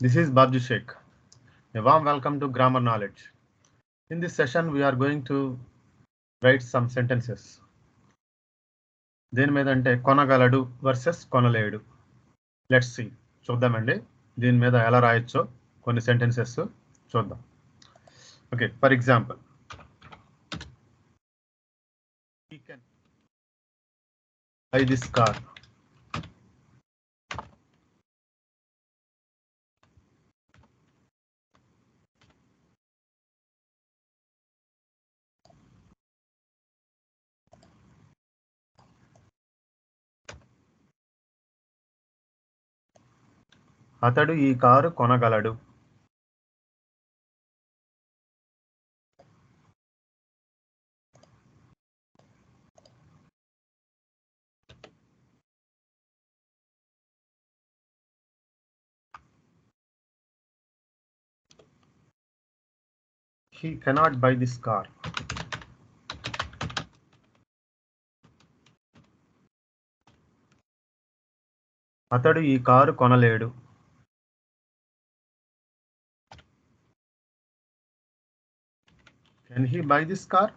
This is Babji Sheikh. A warm welcome to Grammar Knowledge. In this session, we are going to write some sentences. దేని మీద అంటే కొనగలడు versus కొనలేడు. Let's see చూద్దామండి దీని మీద ఎలా రాయొచ్చో కొన్ని సెంటెన్సెస్ చూద్దాం. Okay, for example, he can buy this car. అతడు ఈ కారు కొనగలడు. He cannot buy this car. అతడు ఈ కారు కొనలేడు. Can he buy this car?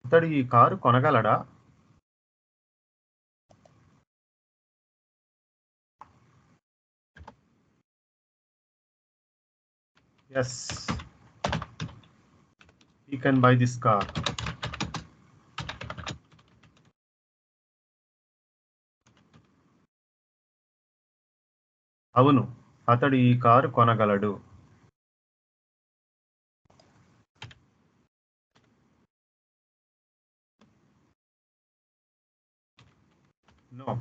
అతడు ఈ కారు కొనగలడా? Yes, he can buy this car. అవును, అతడు ఈ కారు కొనగలడు. No,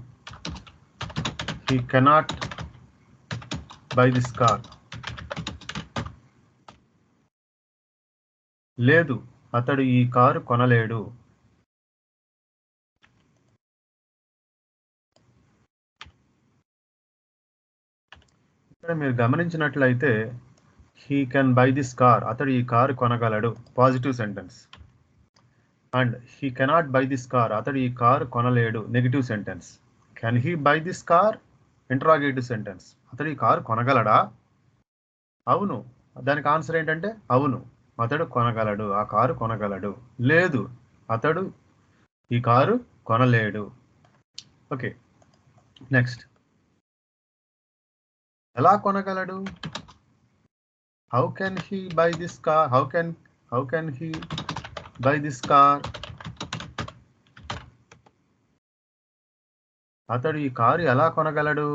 he cannot buy this car. లేదు, అతడు ఈ కారు కొనలేడు. ఇక్కడ మీరు గమనించినట్లయితే he can buy this car, అతడు ఈ కారు కొనగలడు, positive sentence. And he cannot buy this car, అతడు ఈ కారు కొనలేడు, negative sentence. Can he buy this car? Interrogative sentence. అతడు ఈ కారు కొనగలడా? అవును, దానికి ఆన్సర్ ఏంటంటే అవును, అతడు కొనగలడు, ఆ కారు కొనగలడు. లేదు, అతడు ఈ కారు కొనలేడు. ఓకే, నెక్స్ట్, ఎలా కొనగలడు? How can he buy this car? How can he buy this car? అతడు ఈ కారు ఎలా కొనగలడు?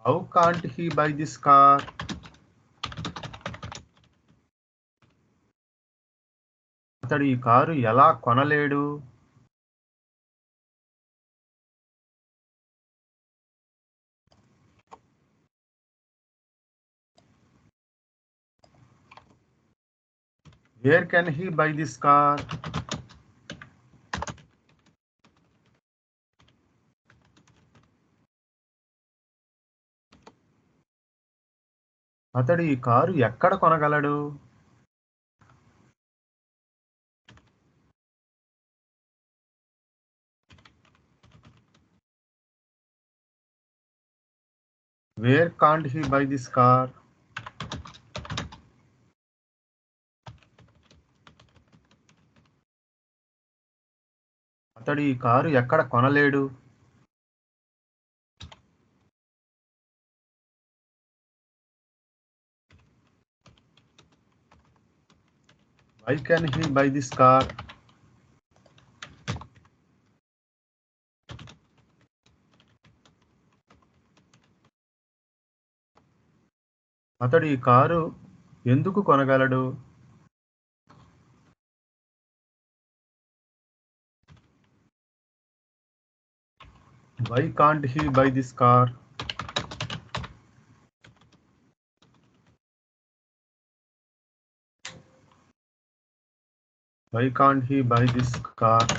How can't he buy this car? అతడు ఈ కారు ఎలా కొనలేడు? Where can he buy this car? అతడు ఈ కారు ఎక్కడ కొనగలడు? Where can't he buy this car? అతడు ఈ కారు ఎక్కడ కొనలేడు? Why can he buy this car? అతడు ఈ కారు ఎందుకు కొనగలడు? Why can't he buy this car? Why can't he buy this car?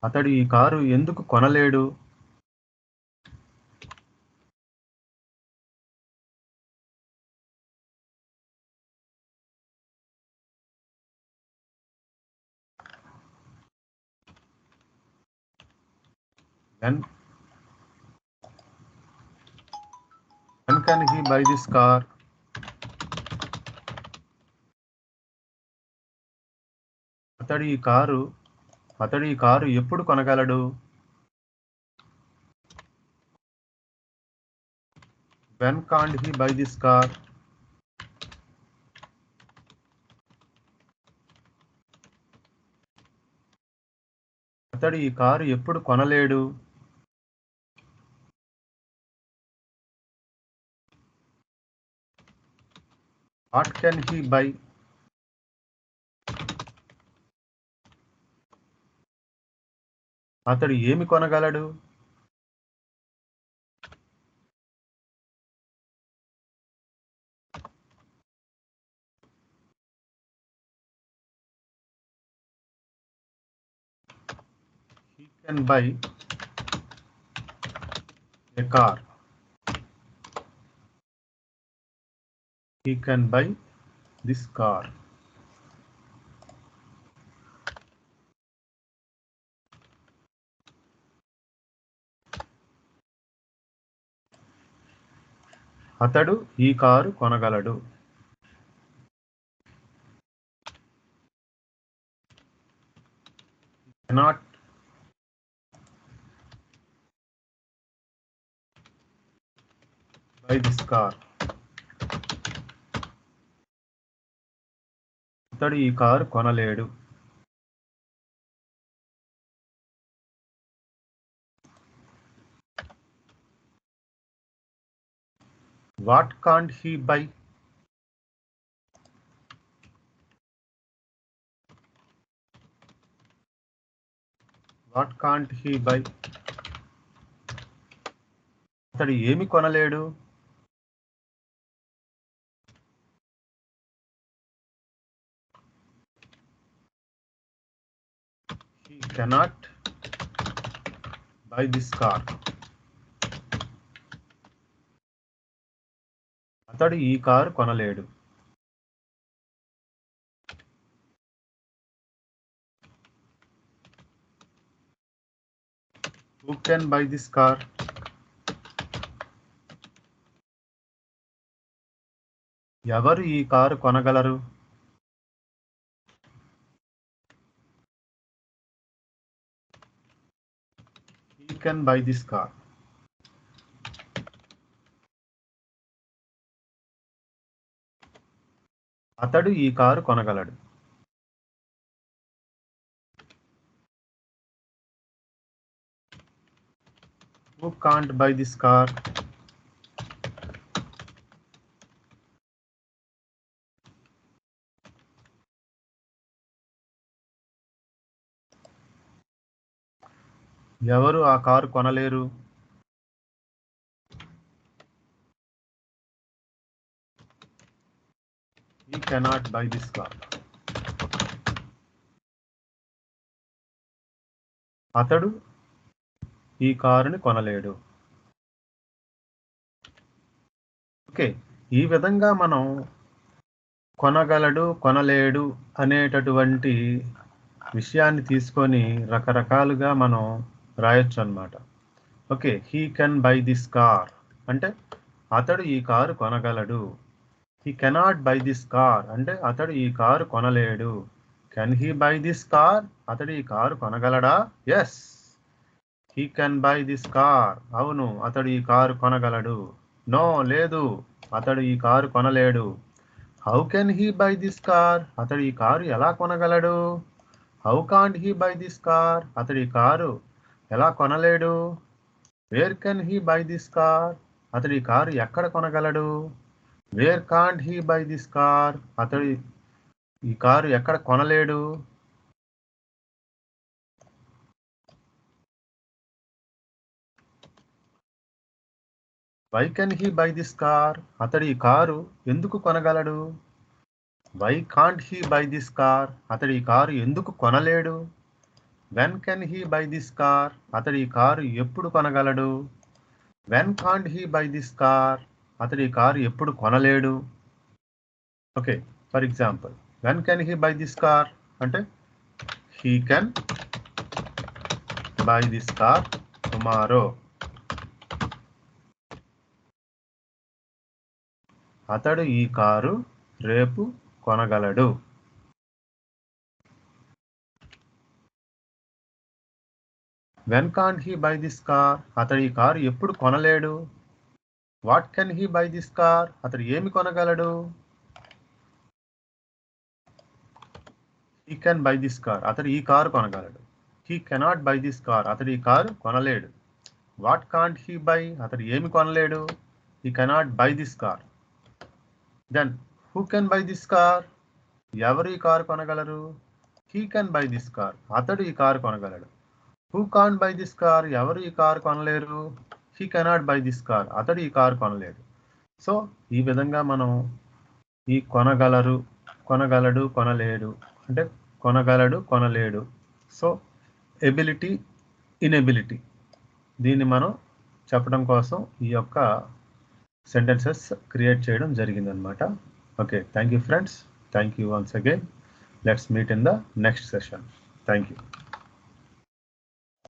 అతడు ఈ కారు ఎందుకు కొనలేడు? When can he buy this car? అతడు ఈ కారు ఎప్పుడు కొనగలడు? When can't he buy this car? అతడు ఈ కారు ఎప్పుడు కొనలేడు? What can he buy? అతడు ఏమి కొనగలడు? He can buy a car. He can buy this car. అతడు ఈ కారు కొనగలడు. Cannot buy this car. అతడు ఈ కారు కొనలేడు. What can't he buy? What can't he buy? అతడు ఏమి కొనలేడు? He cannot buy this car. అతడు ఈ కారు కొనలేడు. Who can buy this car? ఎవరు ఈ కారు కొనగలరు? He can buy this car. అతడు ఈ కారు కొనగలడు. Who can't buy this car? ఎవరు ఆ కారు కొనలేరు? He cannot buy this car. అతడు ఈ కారుని కొనలేడు. ఓకే, ఈ విధంగా మనం కొనగలడు, కొనలేడు అనేటటువంటి విషయాన్ని తీసుకొని రకరకాలుగా మనం రాయొచ్చు అన్నమాట. Okay, he can buy this car అంటే అతడు ఈ కారు కొనగలడు. He cannot buy this car అంటే అతడు ఈ కారు కొనలేడు. Can he buy this car? అతడు ఈ కారు కొనగలడా? Yes, he can buy this car. అవును, అతడు ఈ కారు కొనగలడు. నో, లేదు, అతడు ఈ కారు కొనలేడు. How can he buy this car? అతడు ఈ కారు ఎలా కొనగలడు? How can't he buy this car? అతడు ఈ కారు ఎలా కొనలేడు? Where can he buy this car? అతడు ఈ కారు ఎక్కడ కొనగలడు? Where can't he buy this car? అతడు ఈ కారు ఎక్కడ కొనలేడు? Why can he buy this car? అతడు ఈ కారు ఎందుకు కొనగలడు? Why can't he buy this car, అతడు ఈ కారు ఎందుకు కొనలేడు. When can he buy this car, అతడు ఈ కారు ఎప్పుడు కొనగలడు. When can't he buy this car, అతడు ఈ కారు ఎప్పుడు కొనలేడు. Okay, for example when can he buy this car అంటే he can buy this car tomorrow, అతడు ఈ కారు రేపు కొనగలడు. When can't he buy this car, అతడు ఈ కారు ఎప్పుడు కొనలేడు. What can he buy this car, అతడు ఏమి కొనగలడు. He can buy this car, అతడు ఈ కారు కొనగలడు. He cannot buy this car, అతడు ఈ కారు కొనలేడు. వాట్ కాంట్ హీ బై, అతడు ఏమి కొనలేడు. He cannot buy this car. Then who can buy this car, ఎవరు ఈ కారు కొనగలరు. He can buy this car, అతడు ఈ కారు కొనగలడు. Who can't buy this car, ఎవరు ఈ కారు కొనలేరు. He cannot buy this car, అతడు ఈ కారు కొనలేడు. సో ఈ విధంగా మనం ఈ కొనగలరు, కొనగలడు, కొనలేడు అంటే కొనగలడు, కొనలేడు. సో ఎబిలిటీ, ఇన్ఎబిలిటీ, దీన్ని మనం చెప్పడం కోసం ఈ యొక్క సెంటెన్సెస్ క్రియేట్ చేయడం జరిగిందనమాట. Okay, thank you friends. Thank you once again. Let's meet in the next session. Thank you.